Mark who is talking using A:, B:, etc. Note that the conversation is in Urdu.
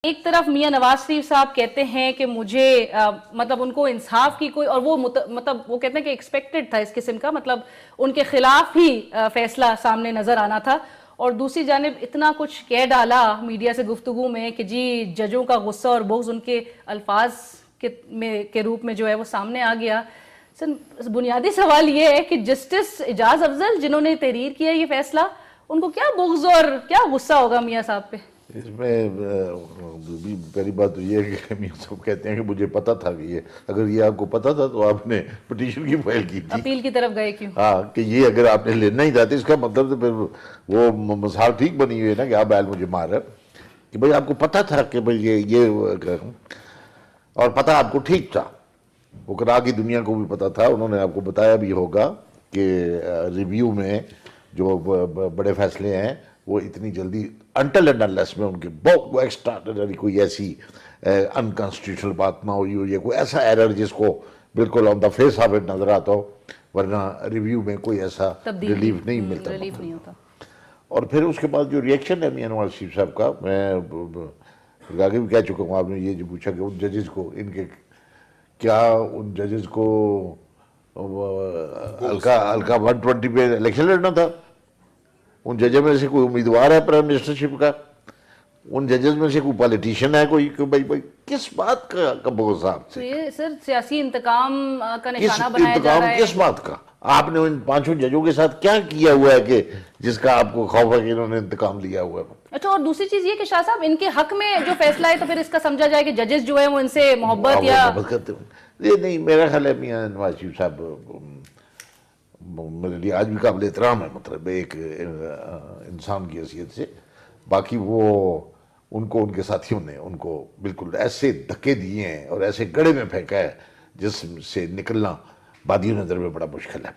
A: ایک طرف میاں نواز شریف صاحب کہتے ہیں کہ مجھے مطلب ان کو انصاف کی کوئی، اور وہ مطلب وہ کہتے ہیں کہ ایکسپیکٹڈ تھا اس قسم کا، مطلب ان کے خلاف ہی فیصلہ سامنے نظر آنا تھا، اور دوسری جانب اتنا کچھ کہہ ڈالا میڈیا سے گفتگو میں کہ جی ججوں کا غصہ اور بغض ان کے الفاظ کے روپ میں جو ہے وہ سامنے آ گیا۔ سر بنیادی سوال یہ ہے کہ جسٹس اعجاز افضل جنہوں نے تحریر کیا یہ فیصلہ، ان کو کیا بغض اور کیا غصہ ہوگا میاں صاحب پہ؟
B: اس میں پہلی بات تو یہ ہے کہ میاں صاحب کہتے ہیں کہ مجھے پتا تھا کہ یہ، اگر یہ آپ کو پتا تھا تو آپ نے پٹیشن کی فائل کی تھی،
A: اپیل کی طرف گئے کیوں؟
B: ہاں کہ یہ اگر آپ نے لینا ہی چاہتے، اس کا مطلب تو پھر وہ مثال ٹھیک بنی ہوئی ہے نا کہ آپ موجے مار ہے کہ بھئی آپ کو پتا تھا کہ بھئی یہ اور پتا آپ کو ٹھیک تھا، وکراء کی دنیا کو بھی پتا تھا، انہوں نے آپ کو بتایا بھی ہوگا کہ ریویو میں جو بڑے فیصلے ہیں وہ اتنی جلدی انٹل اینڈ انلیس میں ان کے بہت ایکسٹراڈنری کوئی ایسی انکانسٹیٹیوشنل بات نہ ہوئی ہو، یا کوئی ایسا ایرر جس کو بالکل آن دا فیس آف اٹ نظر آتا ہو، ورنہ ریویو میں کوئی ایسا ریلیف نہیں ملتا۔
A: ریلیف نہیں ہوتا۔
B: اور پھر اس کے بعد جو ریئیکشن ہے میاں نواز شریف صاحب کا، میں آگے بھی کہہ چکا ہوں، آپ نے یہ جو پوچھا کہ ان ججز کو، ان کے کیا ان ججز کو ہلکا 120 پہ الیکشن لڑنا تھا؟ ان ججز میں سے کوئی امیدوار ہے پرائم منسٹرشپ کا؟ ان ججز میں سے کوئی پالیٹیشین ہے کوئی کہ بھائی کس بات کا بغض آپ سے؟
A: یہ سر سیاسی انتقام کا نشانہ بنایا جا رہا ہے۔
B: کس بات کا؟ آپ نے ان 5 ججوں کے ساتھ کیا کیا ہوا ہے کہ جس کا آپ کو خوف ہے کہ انہوں نے انتقام لیا ہوا ہے؟
A: اچھا، اور دوسری چیز یہ کہ شاہ صاحب ان کے حق میں جو فیصلہ ہے تو پھر اس کا سمجھا جائے کہ ججز جو ہیں وہ ان سے محبت یا
B: محبت کرتے ہیں؟ یہ نہیں، میرا خیال ہے میاں نواز شریف صاحب میرے لیے آج بھی قابل احترام ہے، مطلب ایک انسان کی حیثیت سے، باقی وہ ان کو ان کے ساتھیوں نے ان کو بالکل ایسے دھکے دیے ہیں اور ایسے گڑھے میں پھینکا ہے جس سے نکلنا بادی نظر میں بڑا مشکل ہے۔